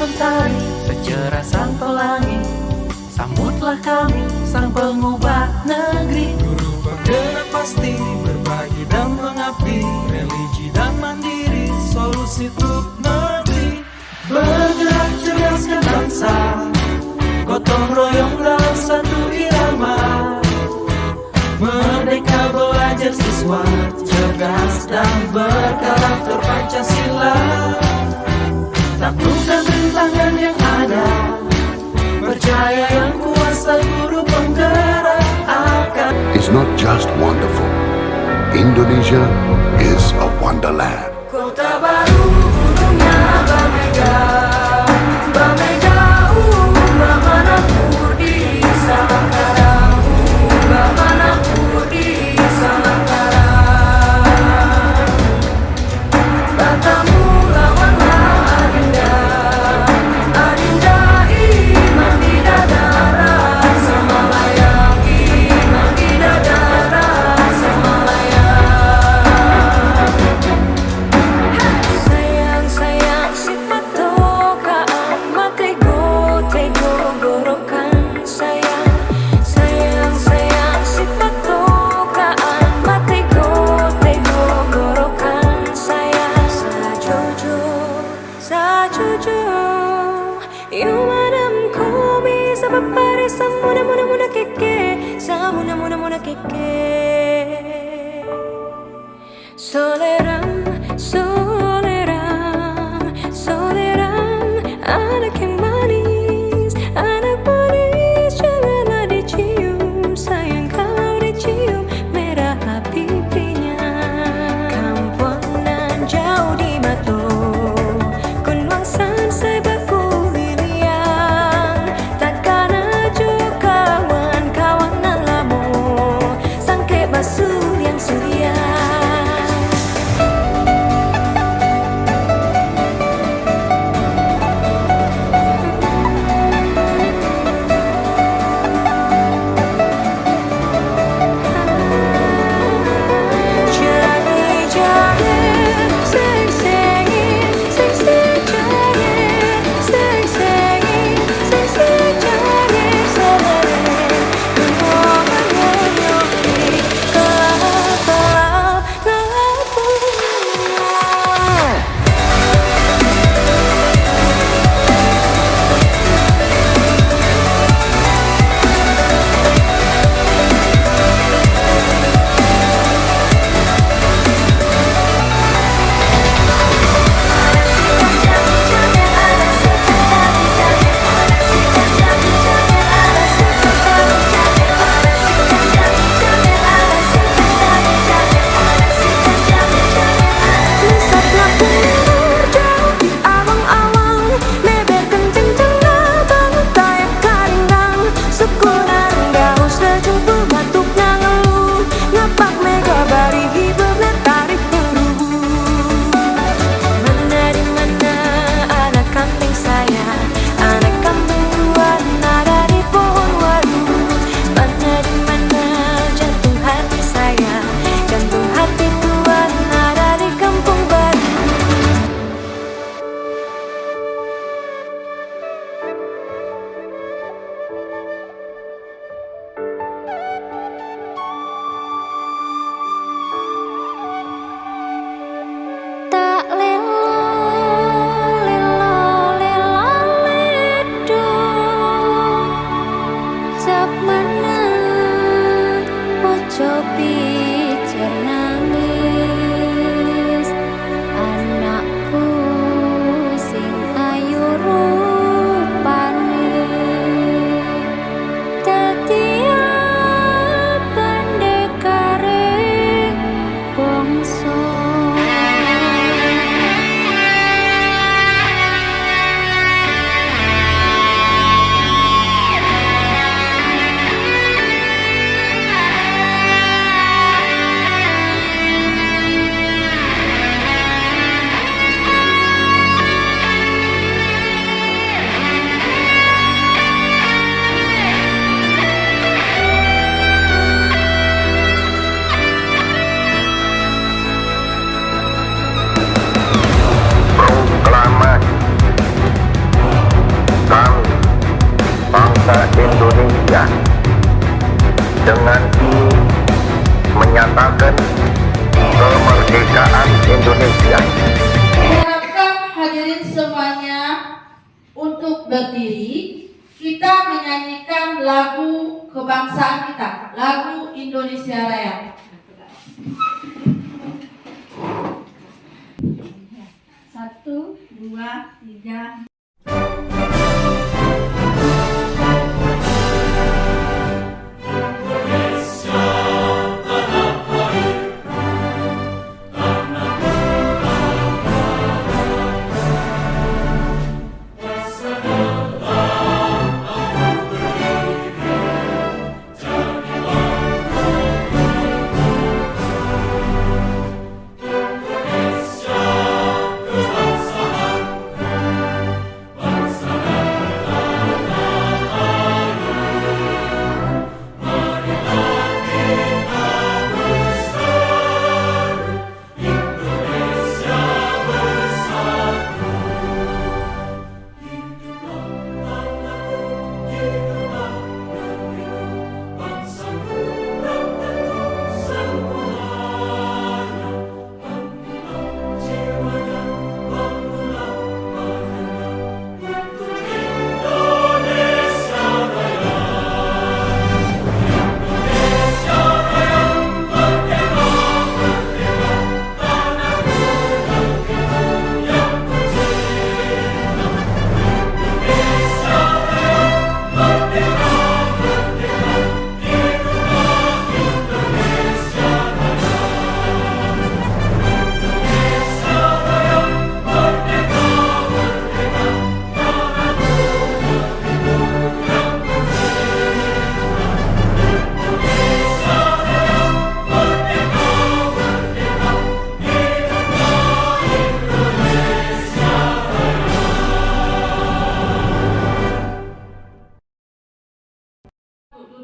mentari, secerah sang pelangi. Sambutlah kami, sang pengubah negeri. Guru penggerak pasti, berbagi dan mengabdi. Religi dan mandiri, solusi untuk negeri. Bergerak cerdaskan bangsa, gotong royong dalam satu irama. Merdeka belajar siswa, cerdas dan berkarakter Pancasila. Taklukkan rintangan yang ada, percaya yang kuasa guru penggerak akan. It's not just wonderful. Indonesia is a wonderland. Kota baru gunungnya Bamega, Bamega Bamanapur di Salangkara, Bamanapur di Salangkara. Batamu lawanlah Adinda, Adinda iman di dadara Semalaya, iman di dadara Semalaya. Sayang sayang si patokaan makai go tego gorokan. Sayang sayang sayang si patokaan makai go tego gorokan. Sayang sajojo sajojo yumadam komi sabapare samuna muna muna keke samuna muna muna keke. Soleram, soleram, soleram, anak yang manis, janganlah dicium, sayang kalau dicium merah pipinya. Kampuangan jauh di Mato, Kunwangsan sebaku liliang, takkan ajo kawan-kawanan lamo, sangke basuh yang surya. berdiri, kita menyanyikan lagu kebangsaan kita, lagu Indonesia Raya. Satu, dua, tiga.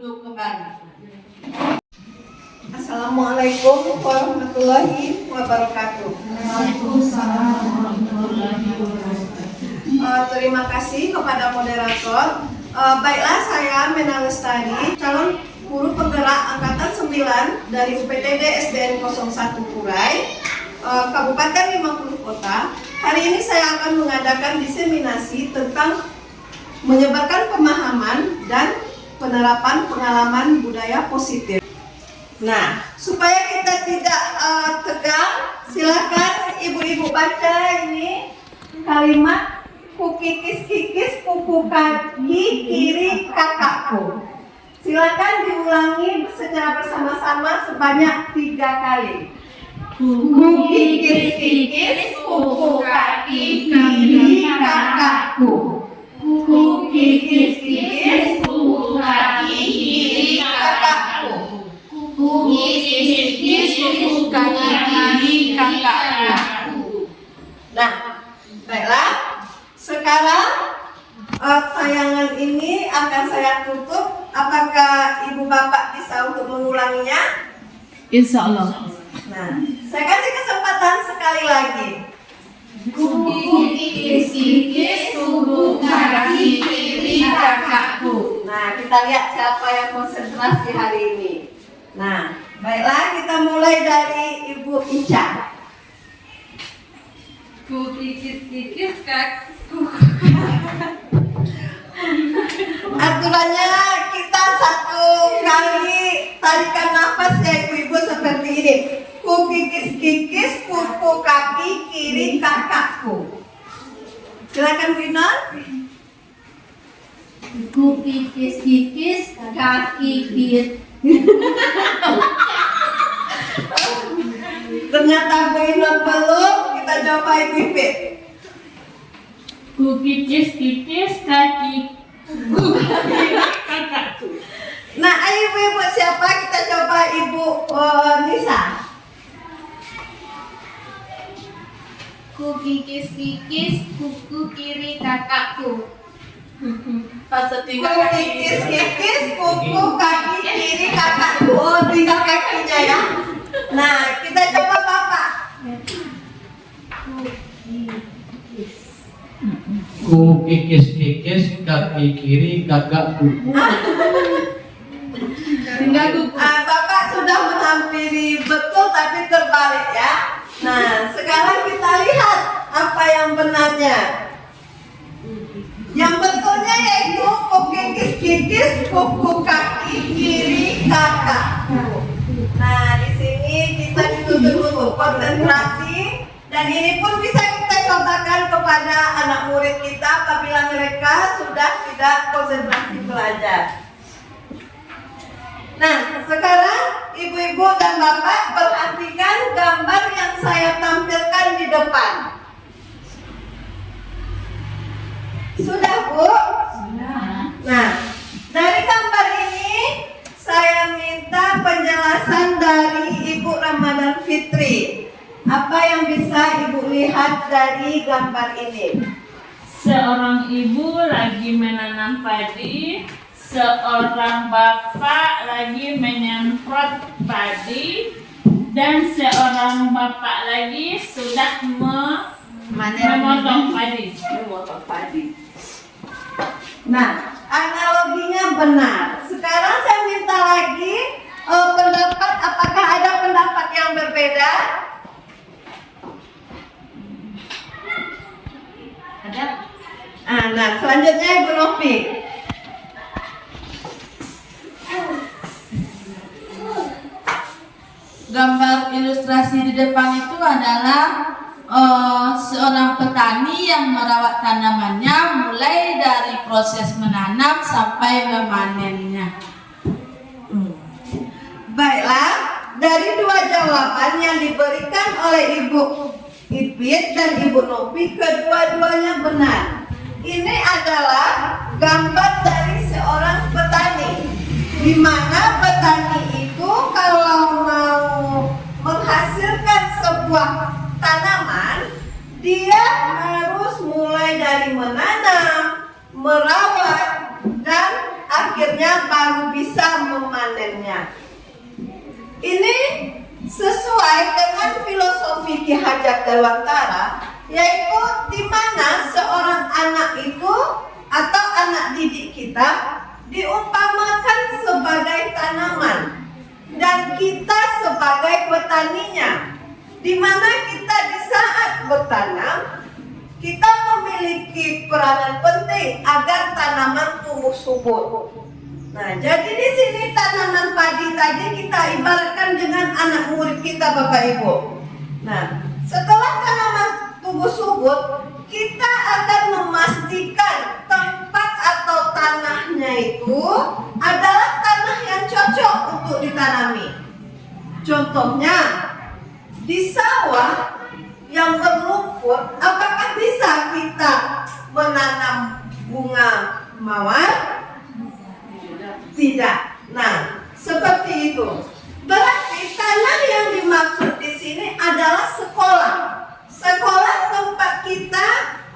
Duduk kembali. Assalamualaikum warahmatullahi wabarakatuh. Terima kasih kepada moderator. Baiklah, saya Mena Lestari, calon guru penggerak angkatan 9 dari UPTD SDN 01 Kurai, Kabupaten 50 Kota. Hari ini saya akan mengadakan diseminasi tentang menyebarkan pemahaman dan penerapan pengalaman budaya positif. Nah, supaya kita tidak tegang, silakan ibu-ibu baca ini kalimat ku kikis-kikis kuku kaki kiri kakakku. Silakan diulangi secara bersama-sama sebanyak 3 kali. Ku kikis-kikis kuku kaki kiri kakakku. Ku kikis-kikis kuku kaki kiri kakakku. Ku kikis-kikis kuku kaki kiri kakakku. Nah, baiklah. Sekarang tayangan ini akan saya tutup. Apakah ibu bapak bisa untuk mengulanginya? Insya Allah. Nah, saya kasih kesempatan sekali lagi. Kikis-kikis kuku kaki kiri kakakku. Nah, kita lihat siapa yang konsentrasi hari ini. Nah, baiklah, kita mulai dari Ibu Ica. Ku kikis-kikis kakakku. Aturannya kita 1 kali tarikan nafas ya ibu-ibu seperti ini. Ku kikis-kikis kuku kaki kiri kakakku. Silakan Final. Ku kikis-kikis kaki kiri. Ternyata Final belum. Kita coba Ibu Ipit. Ku kikis-kikis kaki kakakku. Nah, ayo ibu-ibu siapa? Kita coba Ibu Nisa. Ku kikis-kikis kuku kiri kakakku. Pas Ku kikis-kikis kuku kaki kiri kakakku. Oh, 3 kakinya ya. Nah, kita coba Bapak. Ku kikis-kikis kaki kiri kakakku. Bapak sudah menghampiri betul tapi terbalik ya. Nah, sekarang kita lihat apa yang benarnya. Yang betul kikis, kuku kaki kiri kakakku. Nah, di sini kita dituntut untuk konsentrasi, dan ini pun bisa kita contohkan kepada anak murid kita apabila mereka sudah tidak konsentrasi belajar. Nah, sekarang ibu-ibu dan bapak perhatikan gambar yang saya tampilkan di depan. Sudah, Bu? Nah, dari gambar ini saya minta penjelasan dari Ibu Ramadan Fitri. Apa yang bisa Ibu lihat dari gambar ini? Seorang ibu lagi menanam padi, seorang bapak lagi menyemprot padi, dan seorang bapak lagi sudah memotong padi. Nah, analoginya benar. Sekarang saya minta lagi pendapat, apakah ada pendapat yang berbeda? Ada? Nah, selanjutnya Ibu Novi. Gambar ilustrasi di depan itu adalah seorang petani yang merawat tanamannya mulai dari proses menanam sampai memanennya. Baiklah, dari dua jawaban yang diberikan oleh Ibu Ipit dan Ibu Novi, kedua-duanya benar. Ini adalah gambar dari seorang petani, di mana petani itu kalau mau menghasilkan sebuah tanaman, dia harus mulai dari menanam, merawat, dan akhirnya baru bisa memanennya. Ini sesuai dengan filosofi Ki Hajar Dewantara, yaitu di mana seorang anak itu atau anak didik kita diumpamakan sebagai tanaman dan kita sebagai petaninya, di mana kita di saat bertanam kita memiliki peranan penting agar tanaman tumbuh subur. Nah, jadi di sini tanaman padi tadi kita ibaratkan dengan anak murid kita, Bapak Ibu. Nah, setelah tanaman tumbuh subur, kita akan memastikan tempat atau tanahnya itu adalah tanah yang cocok untuk ditanami. Contohnya, di sawah yang berlumpur, apakah bisa kita menanam bunga mawar? Tidak. Nah, seperti itu. Berarti tanah yang dimaksud di sini adalah sekolah. Sekolah tempat kita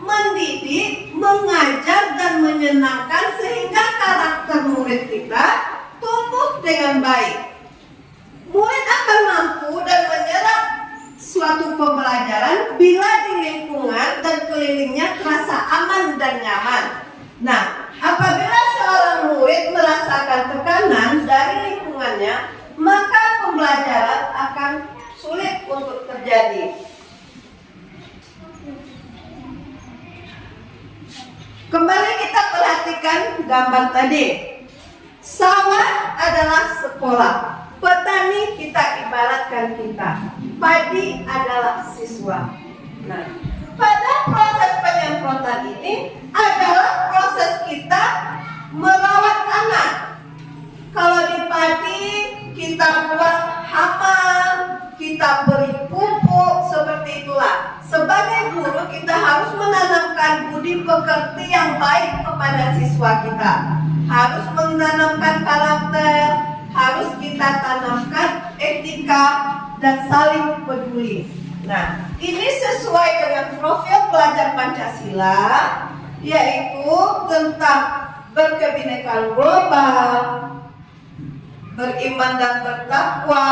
mendidik, mengajar, dan menyenangkan sehingga karakter murid kita tumbuh dengan baik. Murid akan mampu dan menyerap suatu pembelajaran bila di lingkungan dan kelilingnya terasa aman dan nyaman. Nah, apabila seorang murid merasakan tekanan dari lingkungannya, maka pembelajaran akan sulit untuk terjadi. Kembali kita perhatikan gambar tadi. Sawah adalah sekolah. Petani kita ibaratkan kita. Padi adalah siswa. Nah, pada proses penyemprotan ini adalah proses kita merawat tanah. Kalau di padi kita buat hama, kita beri pupuk, seperti itulah. Sebagai guru kita harus menanamkan budi pekerti yang baik kepada siswa kita. Harus menanamkan karakter, harus kita tanamkan etika dan saling peduli. Nah, ini sesuai dengan profil pelajar Pancasila, yaitu tentang berkebinekaan global, beriman dan bertakwa,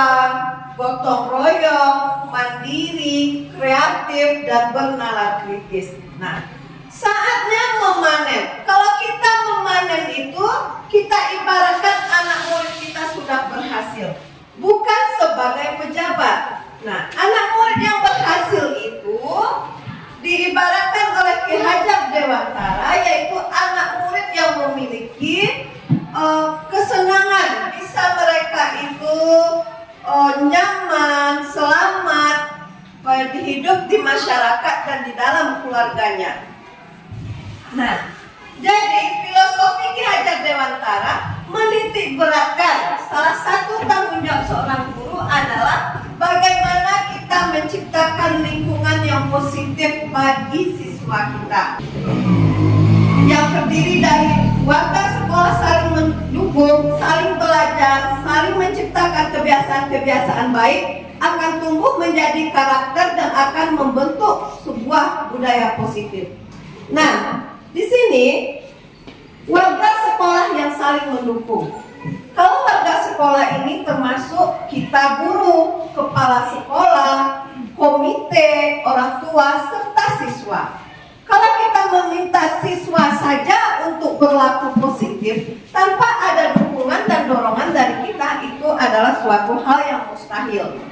gotong royong, mandiri, kreatif, dan bernalar kritis. Nah, saatnya memanen. Kalau kita memanen itu, kita ibaratkan anak murid kita sudah berhasil, bukan sebagai pejabat. Nah, anak murid yang berhasil itu diibaratkan oleh Ki Hajar Dewantara, yaitu anak murid yang memiliki masyarakat dan di dalam keluarganya. Nah, jadi filosofi Ki Hajar Dewantara menitik beratkan salah satu tanggung jawab seorang guru adalah bagaimana kita menciptakan lingkungan yang positif bagi siswa kita, yang terdiri dari warga sekolah saling mendukung, saling belajar, saling menciptakan kebiasaan-kebiasaan baik, akan tumbuh menjadi karakter dan akan membentuk sebuah budaya positif. Nah, di sini warga sekolah yang saling mendukung. Kalau warga sekolah ini termasuk kita guru, kepala sekolah, komite, orang tua, serta siswa. Kalau kita meminta siswa saja untuk berlaku positif tanpa ada dukungan dan dorongan dari kita, itu adalah suatu hal yang mustahil.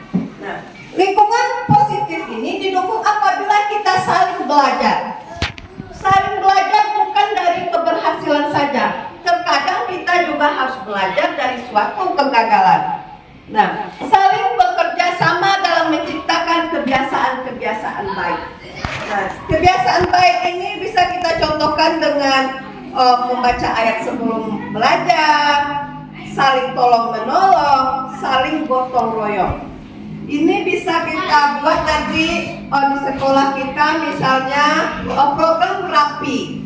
Nah, lingkungan positif ini didukung apabila kita saling belajar. Saling belajar bukan dari keberhasilan saja. Terkadang kita juga harus belajar dari suatu kegagalan. Nah, saling bekerja sama dalam menciptakan kebiasaan-kebiasaan baik. Nah, kebiasaan baik ini bisa kita contohkan dengan membaca ayat sebelum belajar, saling tolong menolong, saling gotong royong. Ini bisa kita buat nanti di sekolah kita, misalnya program rapi,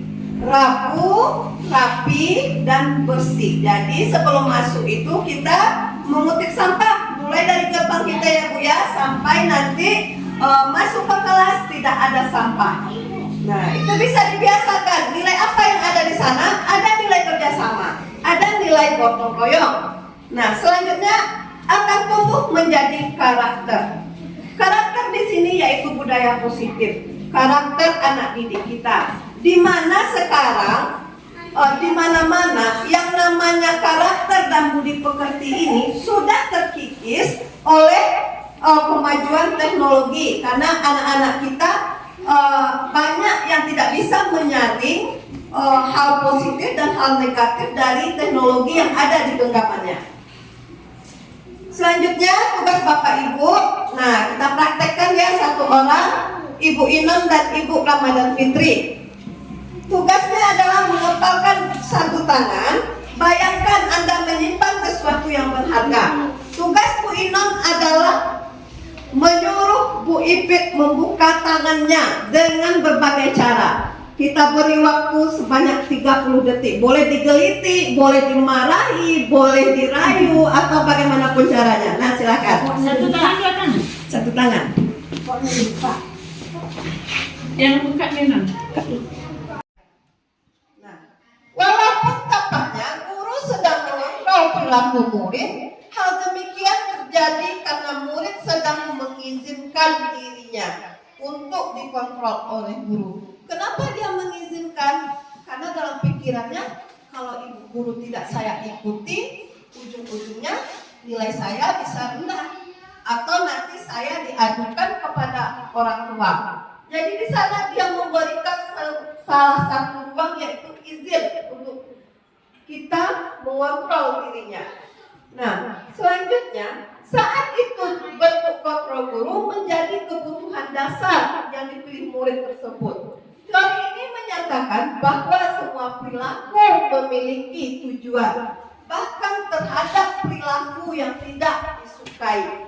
dan bersih. Jadi sebelum masuk itu kita mengutip sampah, mulai dari gerbang kita ya Bu ya, sampai nanti masuk ke kelas tidak ada sampah. Nah, itu bisa dibiasakan. Nilai apa yang ada di sana? Ada nilai kerjasama, ada nilai gotong royong. Nah, selanjutnya akan tumbuh menjadi karakter. Karakter di sini yaitu budaya positif, karakter anak didik kita. Di mana sekarang, di mana-mana yang namanya karakter dan budi pekerti ini sudah terkikis oleh kemajuan teknologi. Karena anak-anak kita banyak yang tidak bisa menyaring hal positif dan hal negatif dari teknologi yang ada di genggamannya. Selanjutnya tugas Bapak Ibu. Nah, kita praktekkan ya satu orang, Ibu Inon dan Ibu Ramadan Fitri. Tugasnya adalah mengepalkan satu tangan. Bayangkan Anda menyimpan sesuatu yang berharga. Tugas Bu Inon adalah menyuruh Bu Ipit membuka tangannya dengan berbagai cara. Kita beri waktu sebanyak 30 detik. Boleh digeliti, boleh dimarahi, boleh dirayu, atau bagaimanapun caranya. Nah, silakan. Satu tangan, dua tangan. Satu tangan. Yang buka minum. Nah, walaupun tampaknya guru sedang mengontrol perilaku murid, hal demikian terjadi karena murid sedang mengizinkan dirinya untuk dikontrol oleh guru. Kenapa dia mengizinkan? Karena dalam pikirannya, kalau ibu guru tidak saya ikuti, ujung-ujungnya nilai saya bisa rendah, atau nanti saya diajukan kepada orang tua. Jadi di sana dia memberikan salah satu ruang, yaitu izin untuk kita mengontrol dirinya. Nah, selanjutnya saat itu bentuk kontrol guru menjadi kebutuhan dasar yang dipilih murid tersebut. Teori ini menyatakan bahwa semua perilaku memiliki tujuan, bahkan terhadap perilaku yang tidak disukai.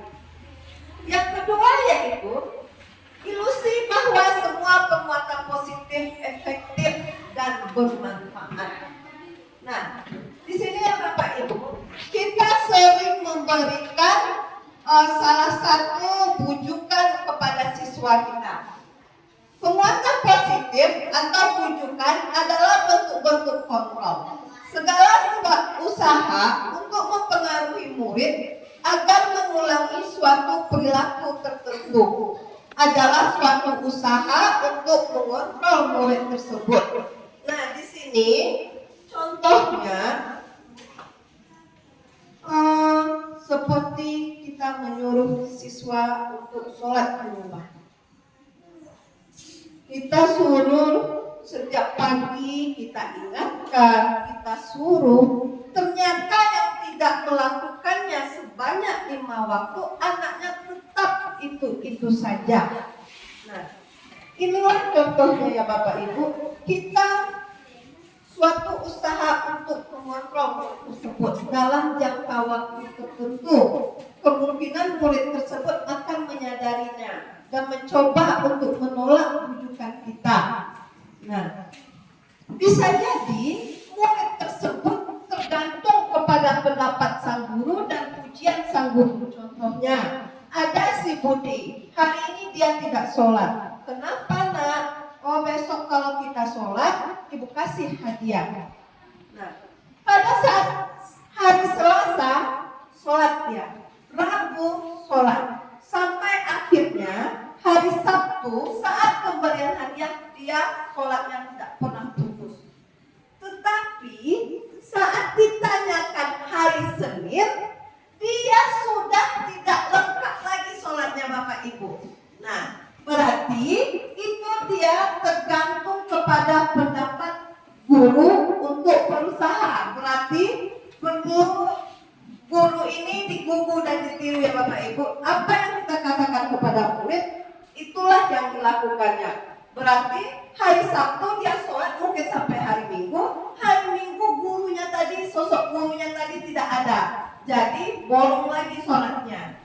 Yang kedua yaitu ilusi bahwa semua penguatan positif efektif dan bermanfaat. Nah, di sini ya Bapak Ibu, kita sering memberikan salah satu bujukan kepada siswa kita. Penguatan positif atau bujukan adalah bentuk-bentuk kontrol. Segala usaha untuk mempengaruhi murid agar mengulangi suatu perilaku tertentu adalah suatu usaha untuk mengontrol murid tersebut. Nah, di sini contohnya seperti kita menyuruh siswa untuk sholat di rumah. Kita suruh sejak pagi, kita ingatkan, kita suruh. Ternyata yang tidak melakukannya sebanyak 5 waktu, anaknya tetap itu saja. Nah, Inilah contohnya ya Bapak Ibu, kita suatu usaha untuk mengontrol murid tersebut dalam jangka waktu tertentu. Kemungkinan murid tersebut akan menyadarinya dan mencoba untuk menolak rujukan kita. Nah, bisa jadi murid tersebut tergantung kepada pendapat sang guru dan pujian sang guru. Contohnya, ada si Budi, hari ini dia tidak sholat. Kenapa nak? Oh, besok kalau kita sholat, ibu kasih hadiah. Nah, pada saat hari Selasa sholat dia, Rabu sholat, sampai akhirnya hari Sabtu saat pemberian hadiah dia sholatnya tidak pernah putus. Tetapi saat ditanyakan hari Senin, dia sudah tidak lengkap lagi sholatnya Bapak Ibu. Nah, berarti itu dia tergantung kepada pendapat guru untuk berusaha. Berarti guru ini digugu dan ditiru ya Bapak Ibu. Apa yang kita katakan kepada murid, itulah yang dilakukannya. Berarti hari Sabtu dia sholat mungkin sampai hari Minggu. Hari Minggu gurunya tadi, sosok gurunya tadi tidak ada. Jadi bolong lagi sholatnya.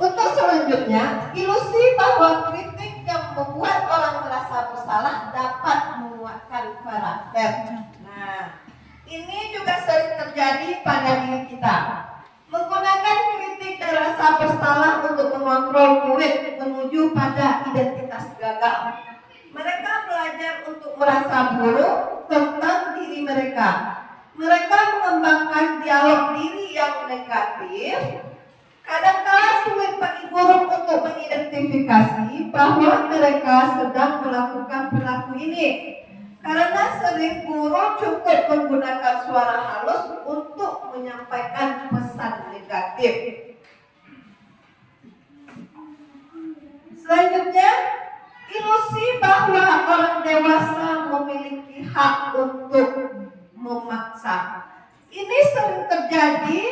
Untuk selanjutnya, ilusi bahwa kritik yang membuat orang merasa bersalah dapat menguatkan karakter. Nah, ini juga sering terjadi pada diri kita. Menggunakan kritik dan rasa bersalah untuk mengontrol murid menuju pada identitas gagal. Mereka belajar untuk merasa buruk tentang diri mereka. Mereka mengembangkan dialog diri yang negatif. Kadang-kala sulit bagi guru untuk mengidentifikasi bahwa mereka sedang melakukan perilaku ini. Karena sering guru cukup menggunakan suara halus untuk menyampaikan pesan negatif. Selanjutnya, ilusi bahwa orang dewasa memiliki hak untuk memaksa. Ini sering terjadi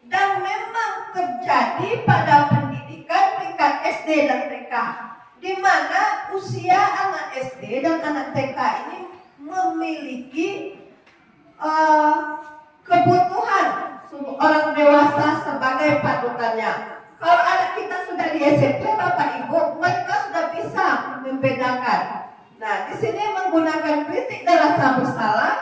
dan memang terjadi pada pendidikan tingkat SD dan TK, di mana usia anak SD dan anak TK ini memiliki kebutuhan orang dewasa sebagai panutannya. Kalau anak kita sudah di SMP, Bapak Ibu, mereka sudah bisa membedakan. Nah, di sini menggunakan kritik dan rasa bersalah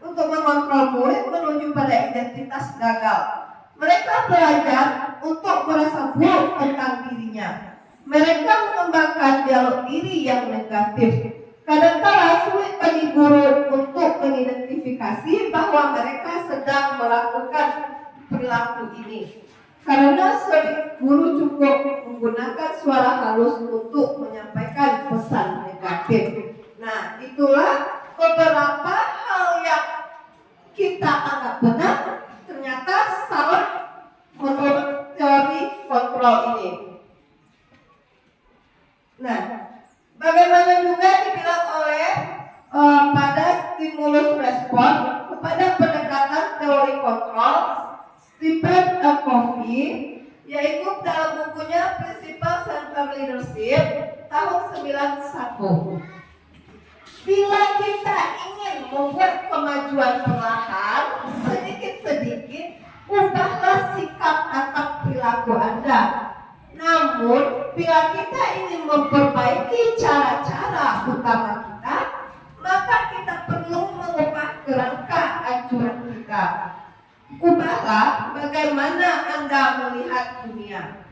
untuk mengontrol murid menuju pada identitas gagal. Mereka belajar untuk merasa buruk tentang dirinya. Mereka mengembangkan dialog diri yang negatif. Kadang-kala sulit bagi guru untuk mengidentifikasi bahwa mereka sedang melakukan perilaku ini. Karena sering guru cukup menggunakan suara halus untuk menyampaikan pesan negatif. Nah, itulah beberapa hal yang kita anggap benar, ternyata salah menurut teori kontrol ini. Nah, bagaimana juga dibilang oleh pada stimulus respon kepada pendekatan teori kontrol Stephen Covey, yaitu dalam bukunya Principles Center Leadership tahun 91. Bila kita ingin membuat kemajuan perlahan, sedikit-sedikit, ubahlah sikap atau perilaku Anda. Namun, bila kita ingin memperbaiki cara-cara utama kita, maka kita perlu mengubah kerangka acuan kita. Ubahlah bagaimana Anda melihat dunia,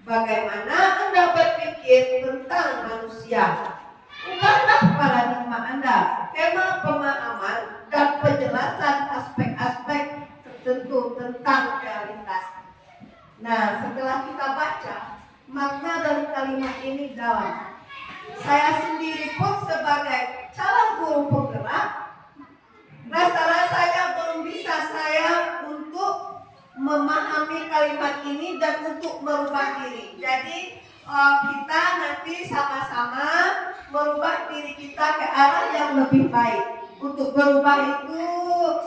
bagaimana Anda berpikir tentang manusia. Ubahlah paradigma Anda, skema pemahaman dan penjelasan aspek-aspek tertentu tentang realitas. Nah, setelah kita baca, makna dari kalimat ini dalam. Saya sendiri pun sebagai calon guru penggerak, rasa-rasanya belum bisa saya untuk memahami kalimat ini dan untuk merubah diri. Jadi kita nanti sama-sama merubah diri kita ke arah yang lebih baik. Untuk berubah itu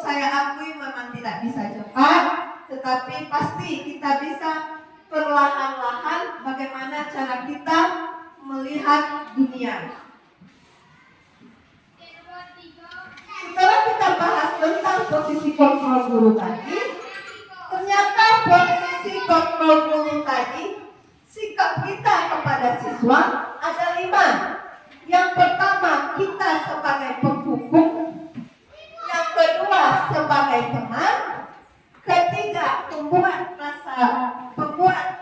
saya akui memang tidak bisa cepat, tetapi pasti kita bisa perlahan-lahan bagaimana cara kita melihat dunia. Setelah kita bahas tentang posisi kontrol guru tadi, ternyata posisi kontrol guru tadi, sikap kita kepada siswa ada 5. Yang pertama, kita sebagai penghukum. Yang kedua, sebagai teman. Ketiga, pembuat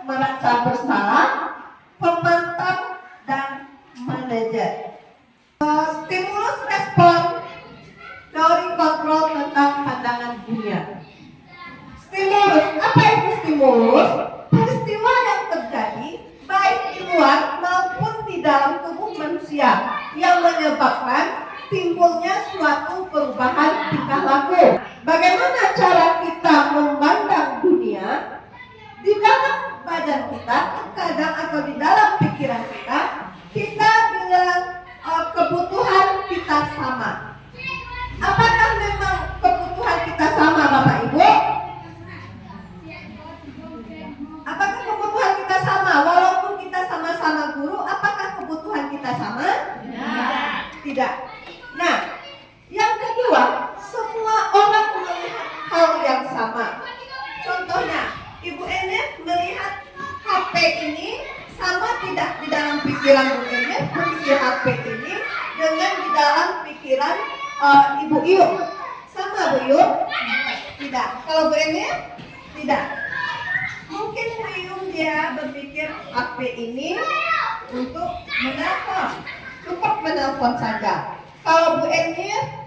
merasa bersalah, pemantau, dan manajer. Stimulus respon teori kontrol tentang pandangan dunia. Stimulus, apa itu stimulus? Peristiwa yang terjadi baik di luar maupun di dalam tubuh manusia yang menyebabkan timbulnya suatu perubahan tingkah laku. Bagaimana cara kita memandang dunia? Di dalam badan kita, kadang atau di dalam pikiran kita bilang kebutuhan kita sama. Apakah memang kebutuhan kita sama, Bapak Ibu? Apakah kebutuhan kita sama? Walaupun kita sama-sama guru, apakah kebutuhan kita sama? Tidak. Nah, yang kedua, semua orang melihat hal yang sama. Contohnya, Ibu Enif melihat HP ini sama tidak di dalam pikiran Bu Enif mengisi HP ini dengan di dalam pikiran Ibu Iu. Sama Bu Iu? Tidak. Kalau Bu Enif? Tidak. Mungkin Bu Iu dia berpikir HP ini untuk menelpon. Cukup menelpon saja. Kalau Bu Enif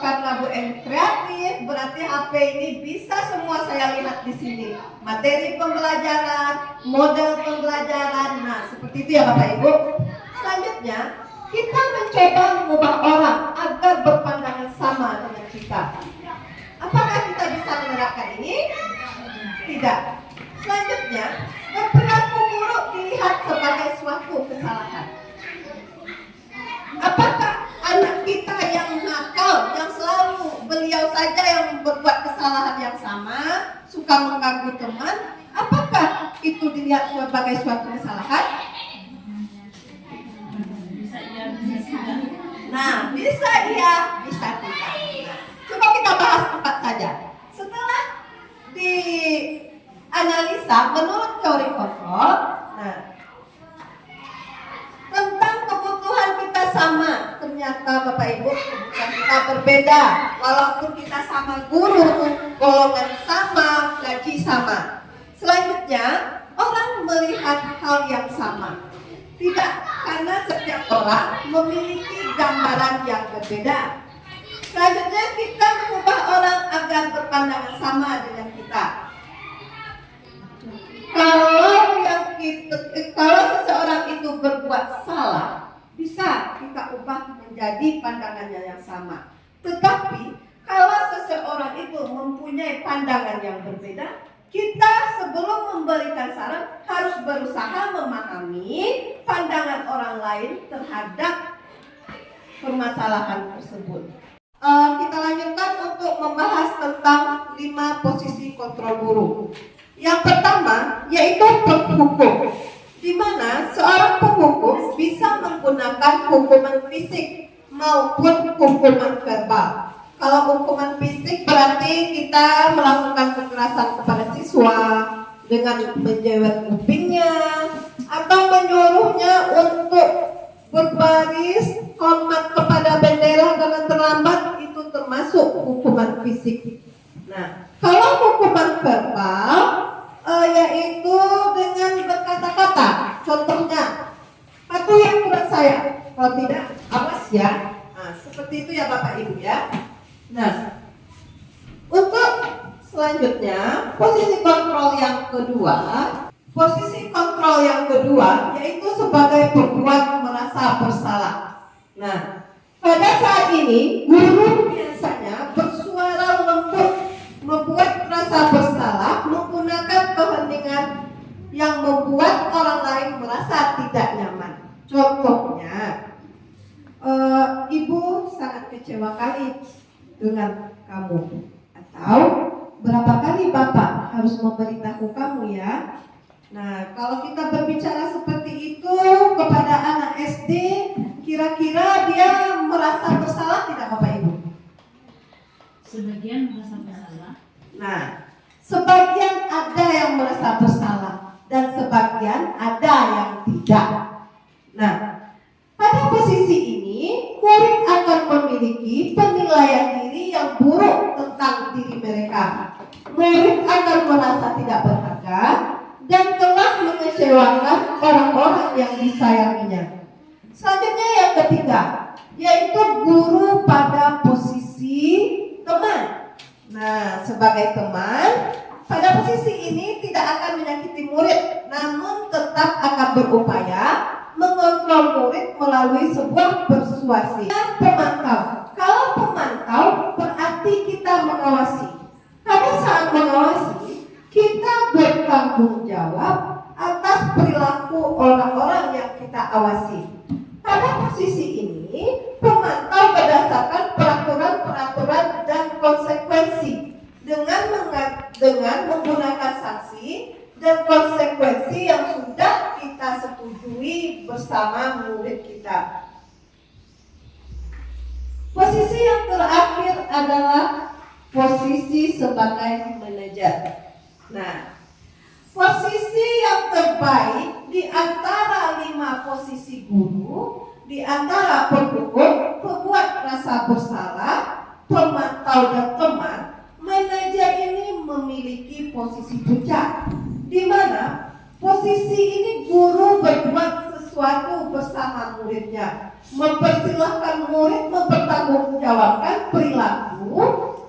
karena Bu Enif kreatif, berarti HP ini bisa semua saya lihat di sini. Materi pembelajaran, model pembelajaran. Nah, seperti itu ya Bapak Ibu. Selanjutnya, kita mencoba mengubah orang agar berpandangan sama dengan kita. Apakah kita bisa menerapkan ini? Tidak. Selanjutnya, berperilaku buruk dilihat sebagai suatu kesalahan. Apakah anak kita yang nakal, yang selalu beliau saja yang berbuat kesalahan yang sama, suka mengganggu teman, apakah itu dilihat sebagai suatu kesalahan? Nah, bisa iya, bisa tidak. Nah, coba kita bahas 4 saja. Setelah dianalisa menurut teori kontrol, nah, tentang kebutuhan kita sama, ternyata Bapak Ibu kebutuhan kita berbeda. Walaupun kita sama guru, golongan sama, gaji sama. Selanjutnya, orang melihat hal yang sama. Tidak, karena setiap orang memiliki gambaran yang berbeda. Selanjutnya, kita mengubah orang agar berpandangan sama dengan kita. Kalau seseorang itu berbuat salah, bisa kita ubah menjadi pandangannya yang sama. Tetapi kalau seseorang itu mempunyai pandangan yang berbeda, kita sebelum memberikan saran harus berusaha memahami pandangan orang lain terhadap permasalahan tersebut. Kita lanjutkan untuk membahas tentang 5 posisi kontrol guru. Yang pertama yaitu penghukum, di mana seorang penghukum bisa menggunakan hukuman fisik maupun hukuman verbal. Kalau hukuman fisik berarti kita melakukan kekerasan kepada siswa dengan menjewer kupingnya atau menyuruhnya untuk berbaris hormat kepada bendera dengan terlambat, itu termasuk hukuman fisik. Nah, kalau hukuman verbal yaitu dengan berkata-kata. Contohnya, patuhi aturan saya, kalau tidak awas ya. Nah, seperti itu ya Bapak Ibu ya. Nah, untuk selanjutnya posisi kontrol yang kedua yaitu sebagai pembuat merasa bersalah. Nah, pada saat ini guru biasanya bersuara lembut, membuat rasa bersalah menggunakan keheningan yang membuat orang lain merasa tidak nyaman. Contohnya, ibu sangat kecewa kali dengan kamu, atau berapa kali bapak harus memberitahu kamu ya, Nah, kalau kita berbicara seperti itu kepada anak SD, kira-kira dia merasa bersalah tidak Bapak Ibu? Sebagian merasa bersalah. Nah, sebagian ada yang merasa bersalah dan sebagian ada yang tidak. Nah, pada posisi ini murid akan memiliki penilaian diri yang buruk tentang diri mereka. Murid akan merasa tidak berharga dan telah mengecewakan orang-orang yang disayanginya. Selanjutnya yang ketiga, yaitu guru pada posisi teman. Nah, sebagai teman, pada posisi ini tidak akan menyakiti murid, namun tetap akan berupaya mengontrol murid melalui sebuah persuasi. Pemantau. Kalau pemantau berarti kita mengawasi. Pada saat mengawasi, kita bertanggung jawab atas perilaku orang-orang yang kita awasi. Pada posisi ini, pemantau berdasarkan peraturan-peraturan dan konsekuensi dengan menggunakan sanksi dan konsekuensi yang sudah kita setujui bersama murid kita. Posisi yang terakhir adalah posisi sebagai manajer. Nah, posisi yang terbaik di antara 5 posisi guru, di antara penghukum, pembuat rasa bersalah, pemantau dan teman, manajer ini memiliki posisi puncak, di mana posisi ini guru berbuat sesuatu bersama muridnya, mempersilahkan murid mempertanggungjawabkan perilaku,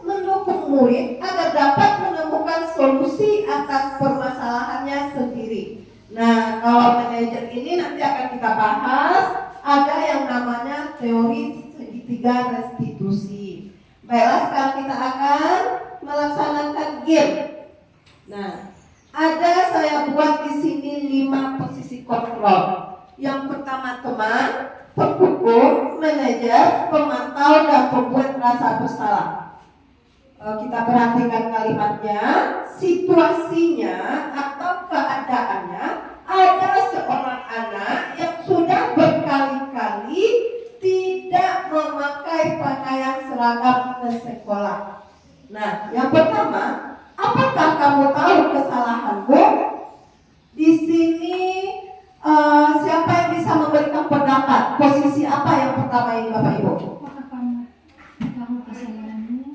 mendukung murid agar dapat menemukan solusi atas permasalahannya sendiri. Nah, kalau manajer ini nanti akan kita bahas, ada yang namanya teori segitiga restitusi. Baiklah, sekarang kita akan melaksanakan game. Nah, ada saya buat di sini 5 posisi kontrol. Yang pertama teman, penghukum, manajer, pemantau, dan pembuat rasa bersalah. Kita perhatikan kalimatnya, situasinya atau keadaannya, ada seorang anak yang sudah berkali-kali tidak memakai pakaian seragam ke sekolah. Nah, yang pertama, apakah kamu tahu kesalahanmu? Di sini siapa yang bisa memberikan pendapat? Posisi apa yang pertama ini Bapak Ibu? Apakah kamu kesalahanmu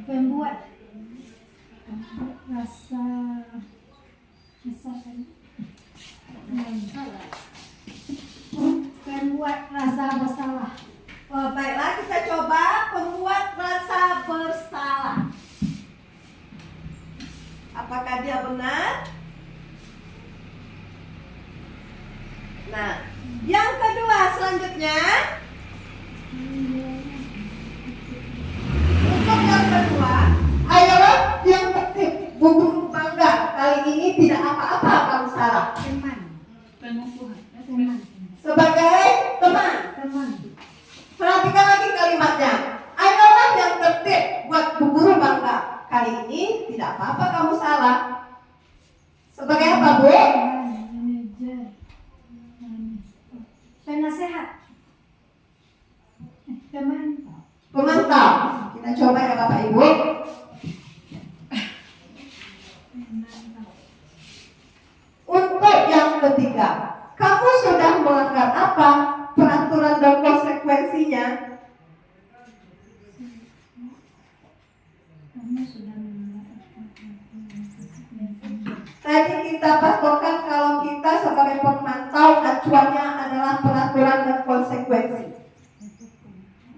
membuat rasa membuat rasa bersalah. Oh, baiklah, kita coba pembuat rasa bersalah. Apakah dia benar? Nah, yang kedua selanjutnya, untuk yang kedua adalah yang tertib. Bu Guru bangga, kali ini tidak apa-apa kamu salah. Pengukuhan. Sebagai teman. Perhatikan lagi kalimatnya. Adalah yang tertib buat Bu Guru bangga. Kali ini tidak apa-apa kamu salah. Sebagai apa, Bu? Manajer, penasehat, Pemantau. Kita coba ya Bapak Ibu. Untuk yang ketiga, kamu sudah melanggar apa? Peraturan dan konsekuensinya. Tadi kita patokan kalau kita sebagai pemantau acuannya adalah peraturan dan konsekuensi.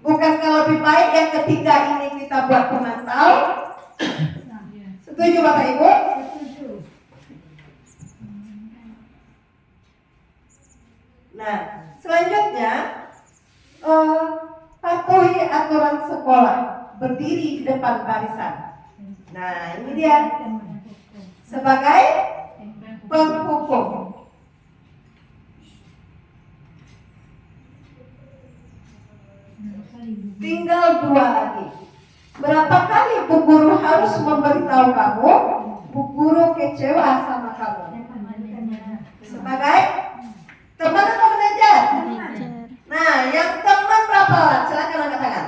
Bukankah lebih baik yang ketiga ini kita buat pemantau? Setuju Bapak Ibu? Nah, selanjutnya patuhi aturan sekolah, berdiri di depan barisan. Nah, ini dia sebagai penghukum. Tinggal 2 lagi. Berapa kali Bu Guru harus memberitahu kamu? Bu Guru kecewa sama kamu. Sebagai teman atau manajer? Nah, yang teman berapa orang? Silakan angkat tangan.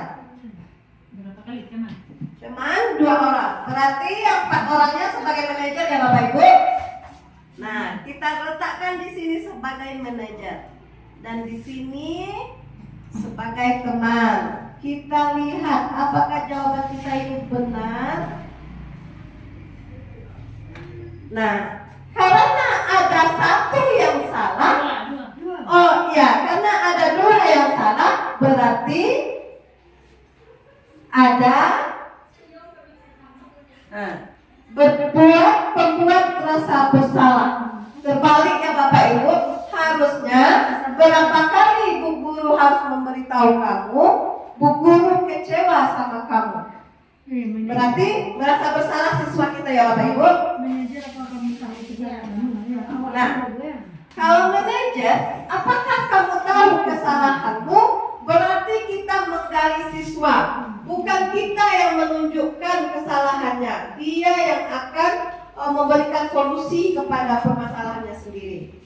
Berapa kali teman? Cuman 2 orang. Berarti yang 4 orangnya sebagai manajer ya Bapak Ibu. Nah, kita letakkan di sini sebagai manajer dan di sini sebagai teman. Kita lihat apakah jawaban kita ini benar. Nah, karena ada 1 yang salah. Oh iya, karena ada 2 yang salah, berarti ada pembuat rasa bersalah. Terbaliknya Bapak Ibu, harusnya berapa kali Bu Guru harus memberitahu kamu, Bu Guru kecewa sama kamu. Berarti merasa bersalah siswa kita ya Bapak Ibu. Manajer apa kamu tahu juga? Nah, kalau manajer, apakah kamu tahu kesalahanmu? Berarti kita menggali siswa, bukan kita yang menunjukkan kesalahannya. Dia yang akan memberikan solusi kepada permasalahannya sendiri.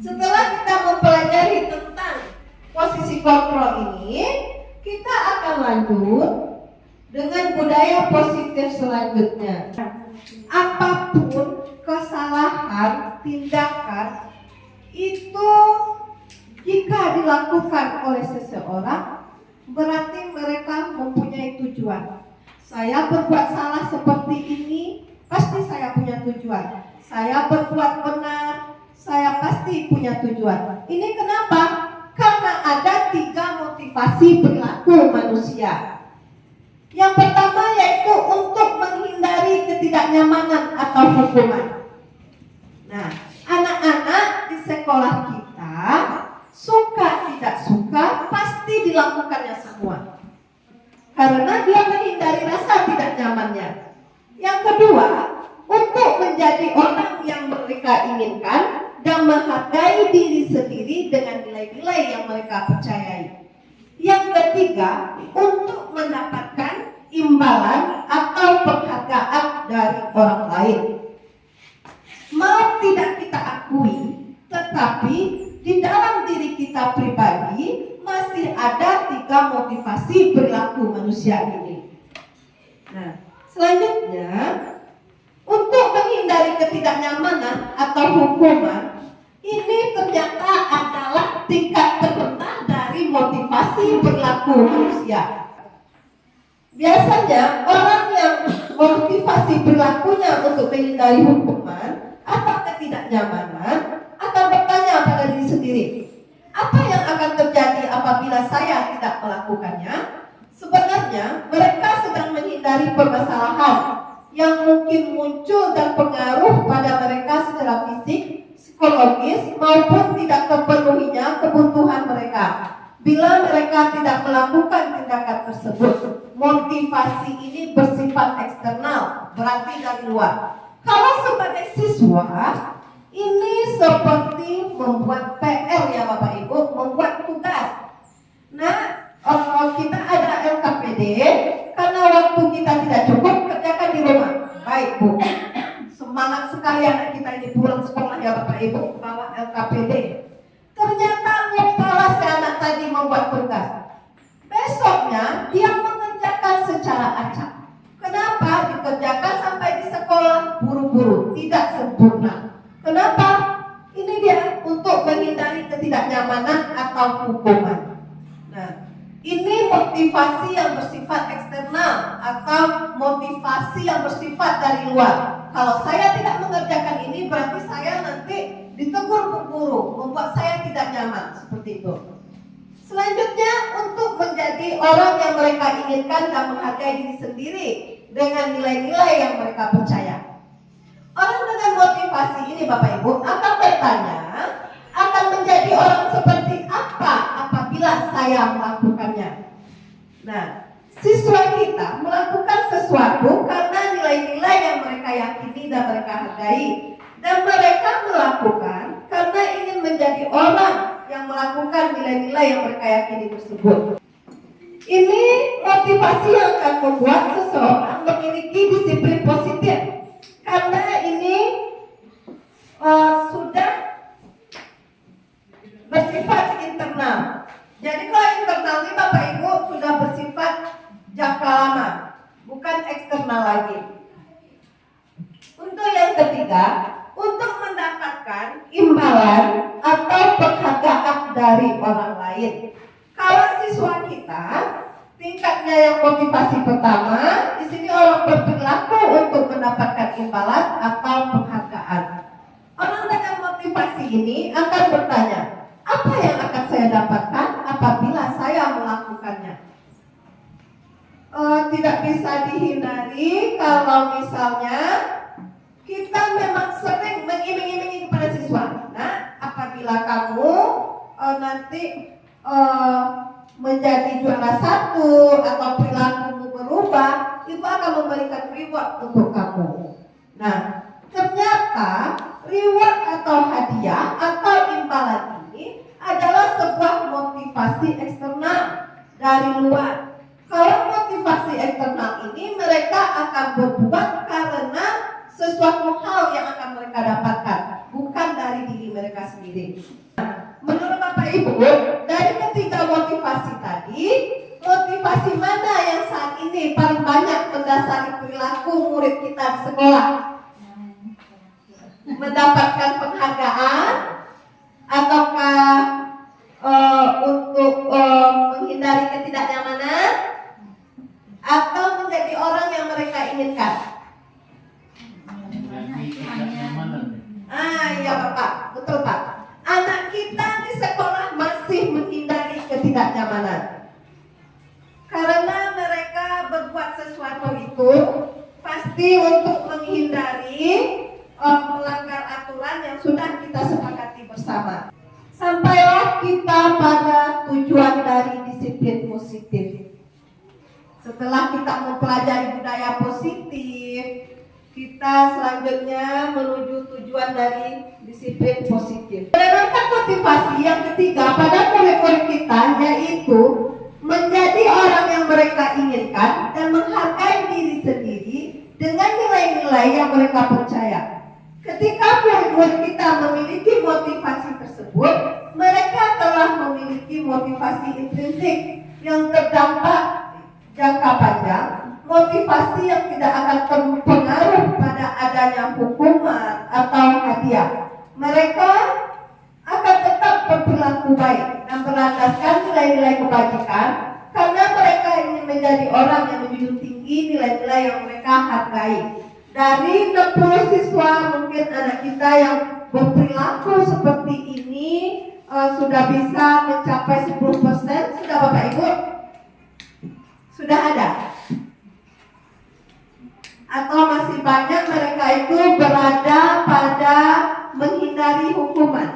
Setelah kita mempelajari tentang posisi kontrol ini, kita akan lanjut dengan budaya positif selanjutnya. Apapun kesalahan, tindakan itu jika dilakukan oleh seseorang, berarti mereka mempunyai tujuan. Saya berbuat salah seperti ini, pasti saya punya tujuan. Saya berbuat benar, saya pasti punya tujuan. Ini kenapa? Karena ada 3 motivasi perilaku manusia. Yang pertama yaitu untuk menghindari ketidaknyamanan atau hukuman. Nah, anak-anak di sekolah kita suka tidak suka pasti dilakukannya semua. Karena dia menghindari rasa tidak nyamannya. Yang kedua, untuk menjadi orang yang mereka inginkan dan menghargai diri sendiri dengan nilai-nilai yang mereka percayai. Yang ketiga, untuk mendapatkan imbalan atau penghargaan dari orang lain. Mau tidak kita akui, tetapi di dalam diri kita pribadi masih ada 3 motivasi perilaku manusia ini. Nah, selanjutnya, untuk menghindari ketidaknyamanan atau hukuman, ini ternyata adalah tingkat terendah dari motivasi perilaku manusia. Biasanya orang yang motivasi perilakunya untuk menghindari hukuman atau ketidaknyamanan akan bertanya pada diri sendiri, apa yang akan terjadi apabila saya tidak melakukannya? Sebenarnya mereka sedang menghindari permasalahan yang mungkin muncul dan pengaruh pada mereka secara fisik, psikologis maupun tidak terpenuhinya kebutuhan mereka. Bila mereka tidak melakukan tindakan tersebut, motivasi ini bersifat eksternal, berarti dari luar. Kalau sebagai siswa, ini seperti membuat PR ya Bapak Ibu, membuat tugas. Nah, kita ada LKPD, karena waktu kita tidak cukup, kerjakan di rumah. Baik Bu, semangat sekali anak kita ini pulang sekolah ya Bapak Ibu, bawa LKPD. Ternyata kepala si anak tadi membuat tugas. Besoknya dia mengerjakan secara acak. Kenapa? Dikerjakan sampai di sekolah buru-buru, tidak sempurna. Kenapa? Ini dia untuk menghindari ketidaknyamanan atau hukuman. Nah, ini motivasi yang bersifat eksternal atau motivasi yang bersifat dari luar. Kalau saya tidak mengerjakan ini, berarti saya nanti ditegur Bu Guru, membuat saya tidak nyaman, seperti itu. Selanjutnya, untuk menjadi orang yang mereka inginkan dan menghargai diri sendiri dengan nilai-nilai yang mereka percaya. Orang dengan motivasi ini Bapak Ibu akan bertanya, akan menjadi orang seperti apa apabila saya melakukannya. Nah, siswa kita melakukan sesuatu karena nilai-nilai yang mereka yakini dan mereka hargai. Dan mereka melakukan karena ingin menjadi orang yang melakukan nilai-nilai yang mereka yakini tersebut. Ini motivasi yang akan membuat seseorang memiliki disiplin positif. Karena ini sudah eksternal. Jadi kalau internal ini Bapak Ibu sudah bersifat jangka lama, bukan eksternal lagi. Untuk yang ketiga, untuk mendapatkan imbalan atau penghargaan dari orang lain. Kalau siswa kita tingkatnya yang motivasi pertama, di sini orang berperilaku untuk mendapatkan imbalan atau penghargaan. Orang dengan motivasi ini akan bertanya, apa yang akan saya dapatkan apabila saya melakukannya? Tidak bisa dihindari kalau misalnya kita memang sering mengiming-imingi kepada siswa. Nah, apabila kamu nanti menjadi juara 1 atau perilakumu berubah, itu akan memberikan reward untuk kamu. Nah, ternyata reward atau hadiah atau imbalan ini adalah sebuah motivasi eksternal dari luar. Kalau motivasi eksternal ini mereka akan berbuat karena sesuatu hal yang akan mereka dapatkan, bukan dari diri mereka sendiri. Menurut Bapak Ibu, dari ketiga motivasi tadi, motivasi mana yang saat ini paling banyak mendasari perilaku murid kita di sekolah? Mendapatkan penghargaan ataukah untuk menghindari ketidaknyamanan atau menjadi orang yang mereka inginkan? Iya Bapak, betul Pak. Anak kita di sekolah masih menghindari ketidaknyamanan karena mereka berbuat sesuatu itu pasti untuk menghindari melanggar aturan yang sudah kita sepakati bersama. Sampailah kita pada tujuan dari disiplin positif. Setelah kita mempelajari budaya positif, kita selanjutnya menuju tujuan dari disiplin positif. Menanamkan motivasi yang ketiga pada murid-murid kita, yaitu menjadi orang yang mereka inginkan dan menghargai diri sendiri dengan nilai-nilai yang mereka percaya. Ketika murid-murid kita memiliki motivasi tersebut, mereka telah memiliki motivasi intrinsik yang terdampak jangka panjang, motivasi yang tidak akan berpengaruh pada adanya hukuman atau hadiah. Mereka akan tetap berperilaku baik dan berlandaskan nilai-nilai kebajikan karena mereka ingin menjadi orang yang menjunjung tinggi nilai-nilai yang mereka hargai. Dari 60 siswa, mungkin anak kita yang berperilaku seperti ini sudah bisa mencapai 10%. Sudah Bapak Ibu? Sudah ada? Atau masih banyak mereka itu berada pada menghindari hukuman?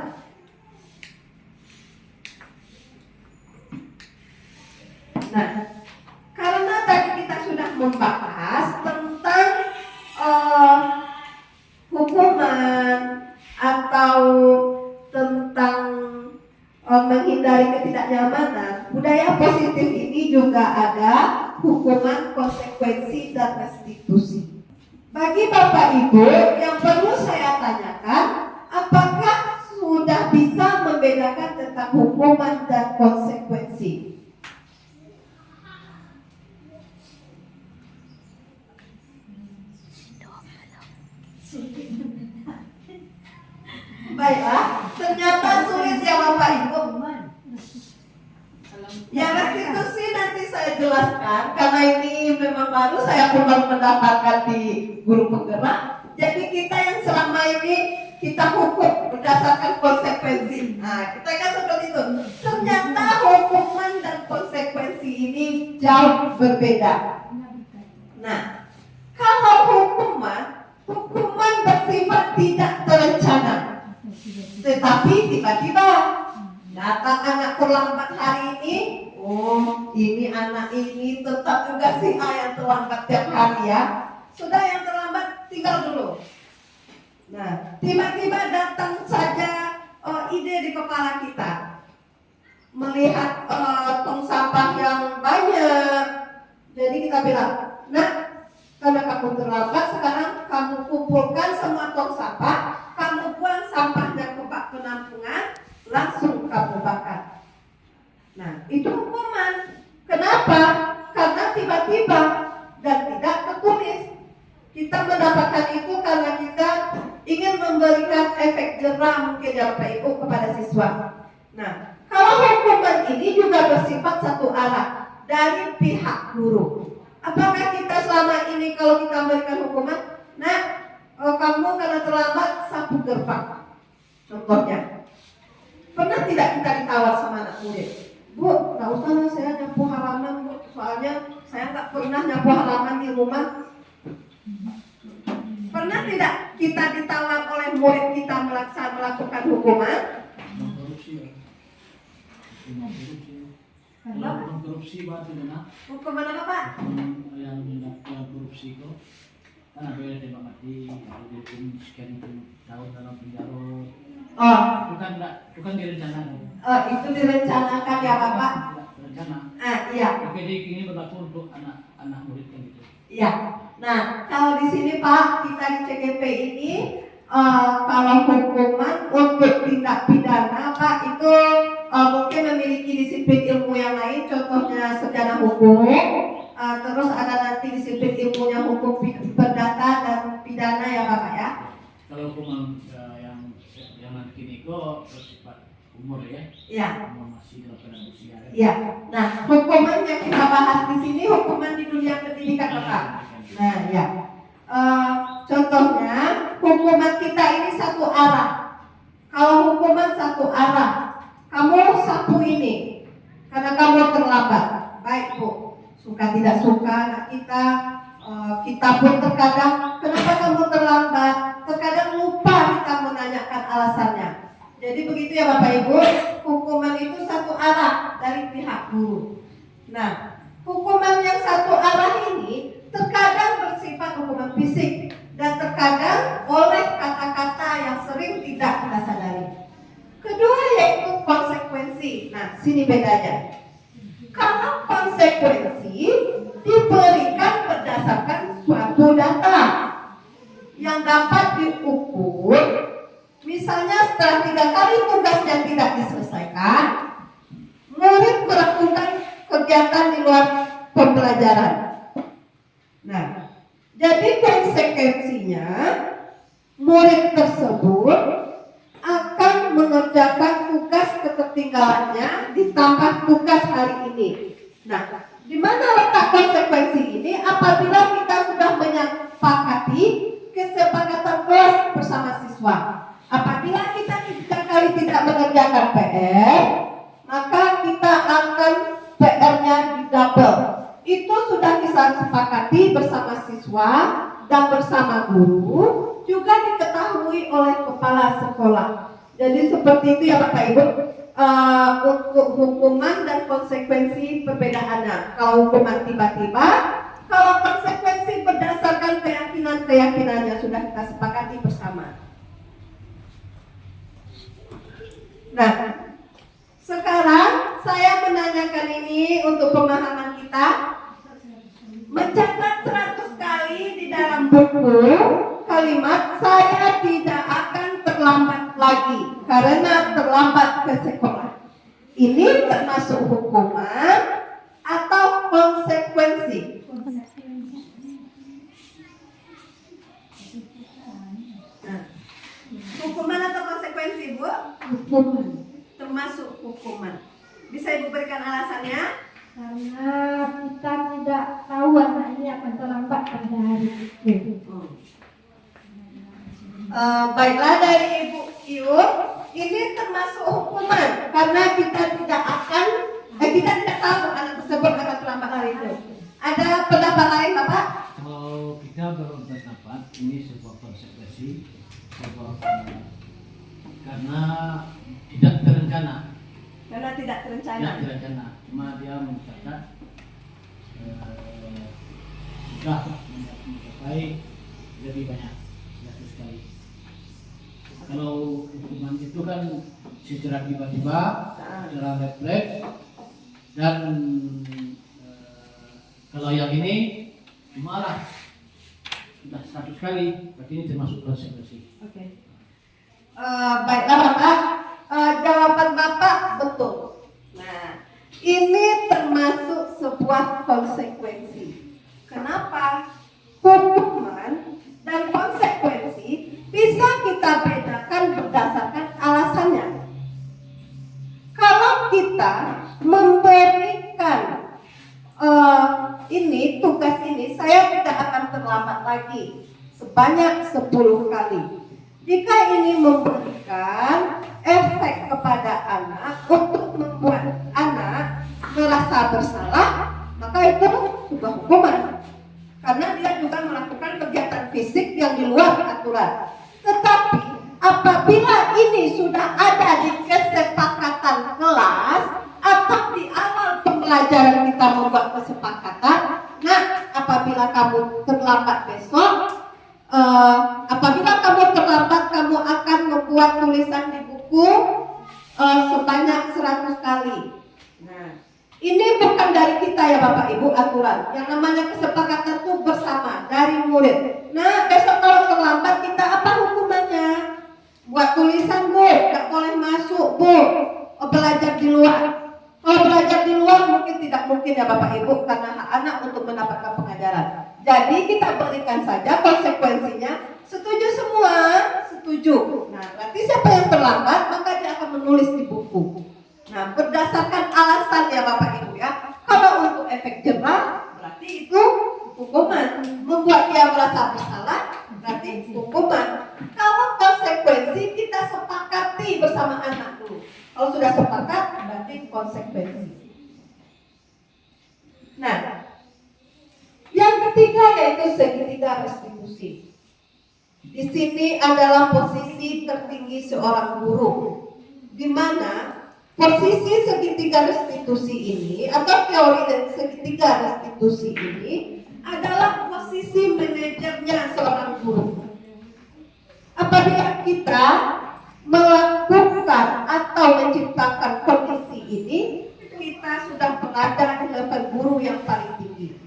Nah, karena tadi kita sudah membahas tentang hukuman atau tentang menghindari ketidaknyamanan, budaya positif ini juga ada hukuman, konsekuensi, dan restitusi. Bagi Bapak Ibu, yang perlu saya tanyakan, apakah sudah bisa membedakan tentang hukuman dan konsekuensi? Baiklah, ternyata sulit ya Bapak Ibu. Ya, restitusi nanti saya jelaskan karena ini memang baru, saya pun baru mendapatkan di guru penggerak. Jadi kita yang selama ini kita hukum berdasarkan konsekuensi. Nah, kita kan seperti itu. Ternyata hukuman dan konsekuensi ini jauh berbeda. Nah, kalau hukuman bersifat tidak terencana, tetapi tiba-tiba datang anak terlambat hari ini. Oh, ini anak ini tetap juga si A yang terlambat tiap hari ya. Sudah yang terlambat tinggal dulu. Nah, tiba-tiba datang saja ide di kepala kita. Melihat tong sampah yang banyak. Jadi kita bilang, nah, karena kamu terlambat, sekarang kamu kumpulkan semua tong sampah, kamu buang sampahnya ke bak penampungan, langsung kamu bakar. Nah, itu hukuman. Kenapa? Karena tiba-tiba dan tidak tertulis. Kita mendapatkan itu karena kita ingin memberikan efek jerah mungkin ya Bapak Ibu kepada siswa. Nah, kalau hukuman ini juga bersifat satu arah dari pihak guru. Apakah kita selama ini kalau kita memberikan hukuman, nah kamu karena terlambat sapu gerbang, contohnya. Pernah tidak kita ditawar sama anak murid? Bu, nggak usah lah saya nyapu halaman Bu, soalnya saya nggak pernah nyapu halaman di rumah. Pernah tidak kita ditawar oleh murid kita melakukan hukuman? Korupsi batu benar. Hukuman apa Pak? Yang korupsi kok kan ada yang tembak mati, ada yang sekian tahun dalam penjara. Oh, Itu kan direncanakan. itu direncanakan ya Bapak? Rencana. Iya. Oke, jadi ini berlaku untuk anak murid kan gitu. Iya. Nah, kalau di sini Pak, kita di CGP ini kalau hukuman untuk tindak pidana Pak itu mungkin memiliki disiplin ilmu yang lain, contohnya sejarah hukum. Terus ada nanti disiplin ilmunya hukum perdata dan pidana ya Bapak ya. Kalau hukuman yang nanti ini kok bersifat umur ya? Iya. Umur masih dalam usia. Iya. Nah, hukuman yang kita bahas di sini hukuman di dunia pendidikan Bapak. Nah, ya. Contohnya hukuman kita ini satu arah. Kalau hukuman satu arah, kamu sapu ini karena kamu terlambat. Baik Bu, suka tidak suka anak kita pun terkadang kenapa kamu terlambat? Terkadang lupa kita menanyakan alasannya. Jadi begitu ya Bapak Ibu, hukuman itu satu arah dari pihak guru. Nah, hukuman yang satu arah ini terkadang bersifat hukuman fisik dan terkadang oleh kata-kata yang sering tidak kita sadari. Kedua yaitu konsekuensi. Nah, sini bedanya. Kalau konsekuensi diberikan berdasarkan suatu data yang dapat diukur. Misalnya setelah 3 kali tugas yang tidak diselesaikan, murid melakukan kegiatan di luar pembelajaran. Nah, jadi konsekuensinya murid tersebut akan mengerjakan tugas ketertinggalannya ditambah tugas hari ini. Nah, di mana letak konsekuensi ini? Apabila kita sudah menyepakati kesepakatan kelas bersama siswa. Apabila kita 3 kali tidak mengerjakan PR, maka kita akan PR-nya didouble. Itu sudah kita sepakati bersama siswa dan bersama guru, juga diketahui oleh kepala sekolah. Jadi seperti itu ya Bapak Ibu, untuk hukuman dan konsekuensi perbedaannya. Kalau hukuman tiba-tiba, kalau konsekuensi berdasarkan keyakinan-keyakinannya sudah kita sepakati bersama. Nah, sekarang saya menanyakan ini untuk pemahaman kita. Mencatat 100 kali di dalam buku kalimat saya tidak akan terlambat lagi karena terlambat ke sekolah. Ini termasuk hukuman atau konsekuensi? Nah, hukuman atau konsekuensi Bu? Hukuman. Termasuk hukuman. Bisa Ibu berikan alasannya? Karena kita tidak tahu anak ini akan terlambat pada hari itu. Baiklah dari Ibu Iur, ini termasuk hukuman karena kita tidak tahu anak tersebut akan terlambat hari itu. Ada pendapat lain Bapak? Kalau kita berpendapat ini sebuah konsekuensi, karena tidak terencana. Karena tidak terencana. Tidak terencana, cuma dia mencatat sudah mencapai lebih banyak 100 kali. Kalau hukuman itu kan secara tiba-tiba, secara refleks, dan kalau yang ini malah sudah 100 kali, berarti ini termasuk konsekuensi. Oke. Baiklah Bapak, jawaban Bapak betul. Nah, Ini termasuk sebuah konsekuensi. Kenapa? Hukuman dan konsekuensi bisa kita bedakan berdasarkan alasannya. Kalau kita memberikan tugas ini, saya tidak akan terlambat lagi sebanyak 10 kali. Jika ini memberikan efek kepada anak untuk membuat anak merasa bersalah, maka itu sebuah hukuman. Karena dia juga melakukan kegiatan fisik yang di luar aturan. Tetapi apabila ini sudah ada di kesepakatan kelas atau di awal pembelajaran kita membuat kesepakatan, nah apabila kamu terlambat besok, kamu akan membuat tulisan di buku sebanyak 100 kali. Nah, ini bukan dari kita ya Bapak Ibu aturan. Yang namanya kesepakatan itu bersama dari murid. Nah, besok kalau terlambat kita apa hukumannya? Buat tulisan Bu, nggak boleh masuk Bu. Belajar di luar. Kalau belajar di luar mungkin tidak mungkin ya Bapak Ibu karena hak anak untuk mendapatkan pengajaran. Jadi kita berikan saja konsekuensinya. Setuju semua? Setuju. Nah, berarti siapa yang terlambat maka dia akan menulis di buku. Nah, berdasarkan alasan ya Bapak Ibu ya. Kalau untuk efek jerah berarti itu hukuman. Membuat dia merasa bersalah berarti hukuman. Kalau konsekuensi kita sepakati bersama anak dulu. Kalau sudah sepakat berarti konsekuensi. Nah, yang ketiga yaitu segitiga restitusi. Di sini adalah posisi tertinggi seorang guru, di mana posisi segitiga restitusi ini atau teori dari segitiga restitusi ini adalah posisi manajernya seorang guru. Apabila kita melakukan atau menciptakan kondisi ini, kita sudah berada di level guru yang paling tinggi.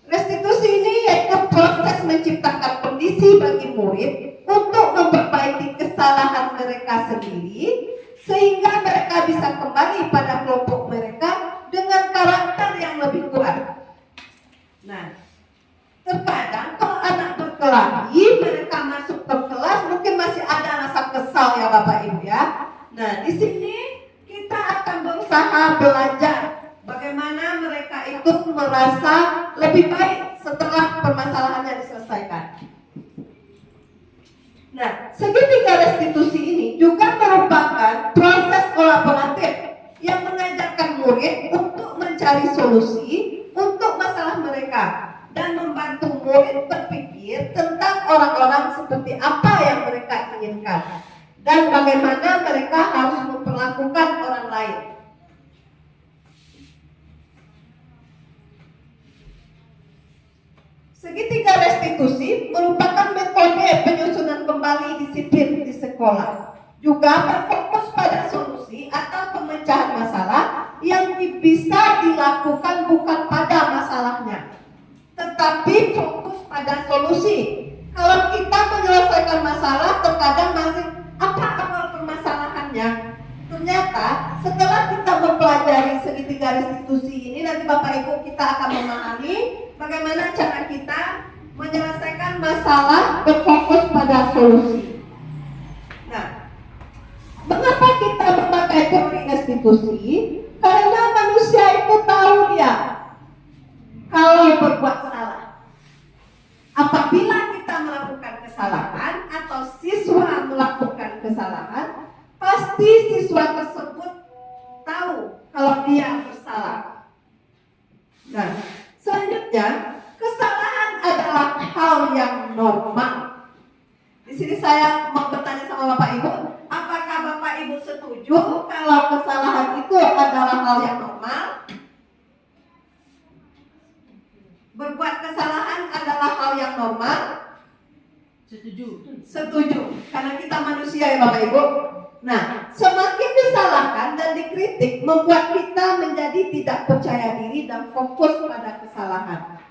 Restitusi ini yaitu proses menciptakan kondisi bagi murid untuk memperbaiki kesalahan mereka sendiri sehingga mereka bisa kembali pada kelompok mereka dengan karakter yang lebih kuat. Nah, terkadang kalau anak berkelahi, mereka masuk ke kelas mungkin masih ada rasa kesal ya Bapak Ibu ya. Nah, di sini kita akan berusaha belajar bagaimana mereka itu merasa lebih baik setelah permasalahannya diselesaikan. Nah, segitiga restitusi ini juga merupakan proses kolaboratif yang mengajarkan murid untuk mencari solusi untuk masalah mereka dan membantu murid berpikir tentang orang-orang seperti apa yang mereka inginkan dan bagaimana mereka harus memperlakukan orang lain. Segitiga restitusi merupakan metode penyusunan kembali disiplin di sekolah. Juga berfokus pada solusi atau pemecahan masalah yang bisa dilakukan bukan pada masalahnya, tetapi fokus pada solusi. Kalau kita menyelesaikan masalah, terkadang masih apa awal permasalahannya. Ternyata setelah kita mempelajari segitiga restitusi ini, nanti Bapak Ibu kita akan memahami bagaimana cara kita menyelesaikan masalah berfokus pada solusi. Nah, mengapa kita memakai teori restitusi? Karena manusia itu tahu dia kalau berbuat salah. Apabila kita melakukan kesalahan atau siswa melakukan kesalahan, pasti siswa tersebut tahu kalau dia bersalah. Nah, selanjutnya, kesalahan adalah hal yang normal. Di sini saya mau bertanya sama Bapak Ibu, apakah Bapak Ibu setuju kalau kesalahan itu adalah hal yang normal? Berbuat kesalahan adalah hal yang normal? Setuju. Setuju, karena kita manusia ya Bapak Ibu. Nah, semakin disalahkan dan dikritik membuat kita menjadi tidak percaya diri dan fokus pada kesalahan.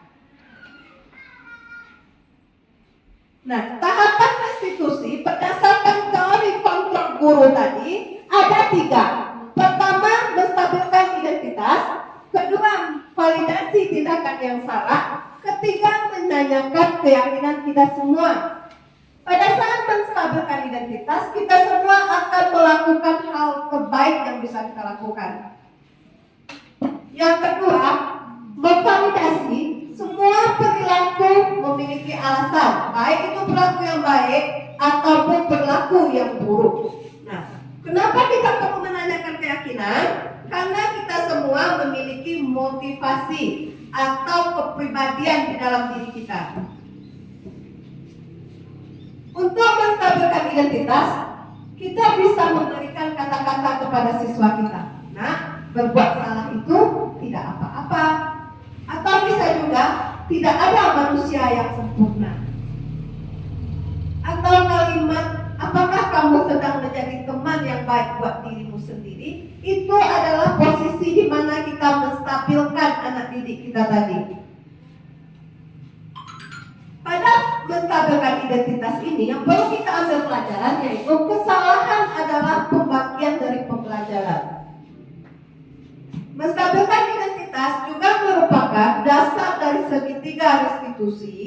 Nah, tahapan restitusi berdasarkan teori kontrol guru tadi ada 3. Pertama, menstabilkan identitas. Kedua, validasi tindakan yang salah. Ketiga, menanyakan keyakinan kita semua. Pada saat menstabilkan identitas, kita semua akan melakukan hal terbaik yang bisa kita lakukan. Yang kedua, memvalidasi. Semua perilaku memiliki alasan, baik itu perilaku yang baik ataupun perilaku yang buruk. Nah, kenapa kita perlu menanyakan keyakinan? Karena kita semua memiliki motivasi atau kepribadian di dalam diri kita. Untuk menstabilkan identitas, kita bisa memberikan kata-kata kepada siswa kita. Nah, berbuat salah itu tidak apa-apa. Atau bisa juga, tidak ada manusia yang sempurna. Atau kalimat, apakah kamu sedang menjadi teman yang baik buat dirimu sendiri? Itu adalah posisi di mana kita menstabilkan anak didik kita tadi. Pada menstabilkan identitas ini, yang perlu kita ambil pelajaran yaitu kesalahan adalah pembagian dari pembelajaran. Menstabilkan identitas juga merupakan dasar dari segitiga restitusi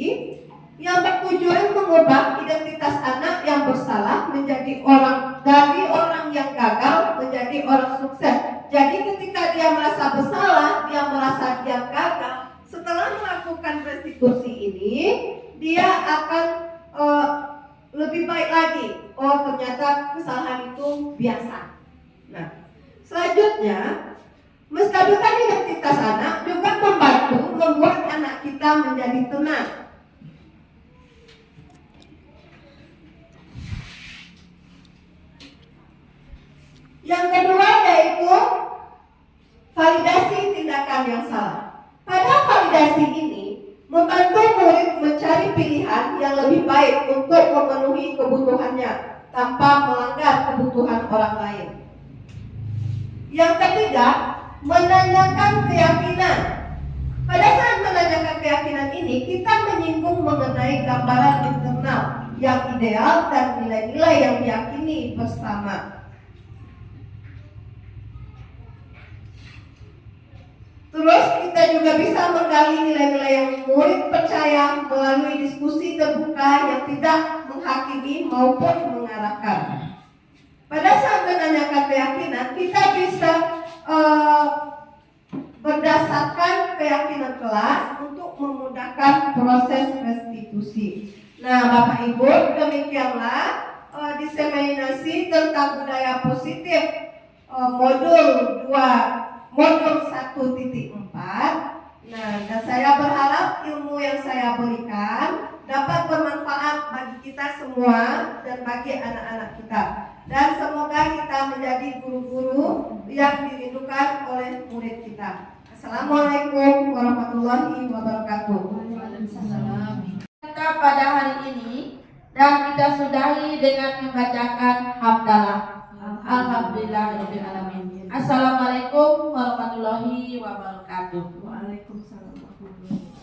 yang bertujuan mengubah identitas anak yang bersalah menjadi dari orang yang gagal menjadi orang sukses. Jadi ketika dia merasa bersalah, dia merasa dia gagal, setelah melakukan restitusi ini, dia akan lebih baik lagi. Oh, ternyata kesalahan itu biasa. Nah, selanjutnya, menstabilkan identitas anak juga membantu membuat anak kita menjadi tenang. Yang kedua yaitu validasi tindakan yang salah. Pada validasi ini membantu murid mencari pilihan yang lebih baik untuk memenuhi kebutuhannya tanpa melanggar kebutuhan orang lain. Yang ketiga, menanyakan keyakinan. Pada saat menanyakan keyakinan ini, kita menyinggung mengenai gambaran internal yang ideal dan nilai-nilai yang diyakini bersama. Terus kita juga bisa menggali nilai-nilai yang murid percaya melalui diskusi terbuka yang tidak menghakimi maupun mengarahkan. Pada saat menanyakan keyakinan, kita bisa berdasarkan keyakinan kelas untuk memudahkan proses restitusi. Nah, Bapak Ibu, demikianlah diseminasi tentang budaya positif modul 1.4. Nah, dan saya berharap ilmu yang saya berikan dapat bermanfaat bagi kita semua dan bagi anak-anak kita. Dan semoga kita menjadi guru-guru yang dirindukan oleh murid kita. Assalamualaikum warahmatullahi wabarakatuh. Kita pada hari ini dan kita sudahi dengan membacakan hamdalah. Alhamdulillahirabbil alamin. Assalamualaikum warahmatullahi wabarakatuh. Waalaikumsalam warahmatullahi wabarakatuh.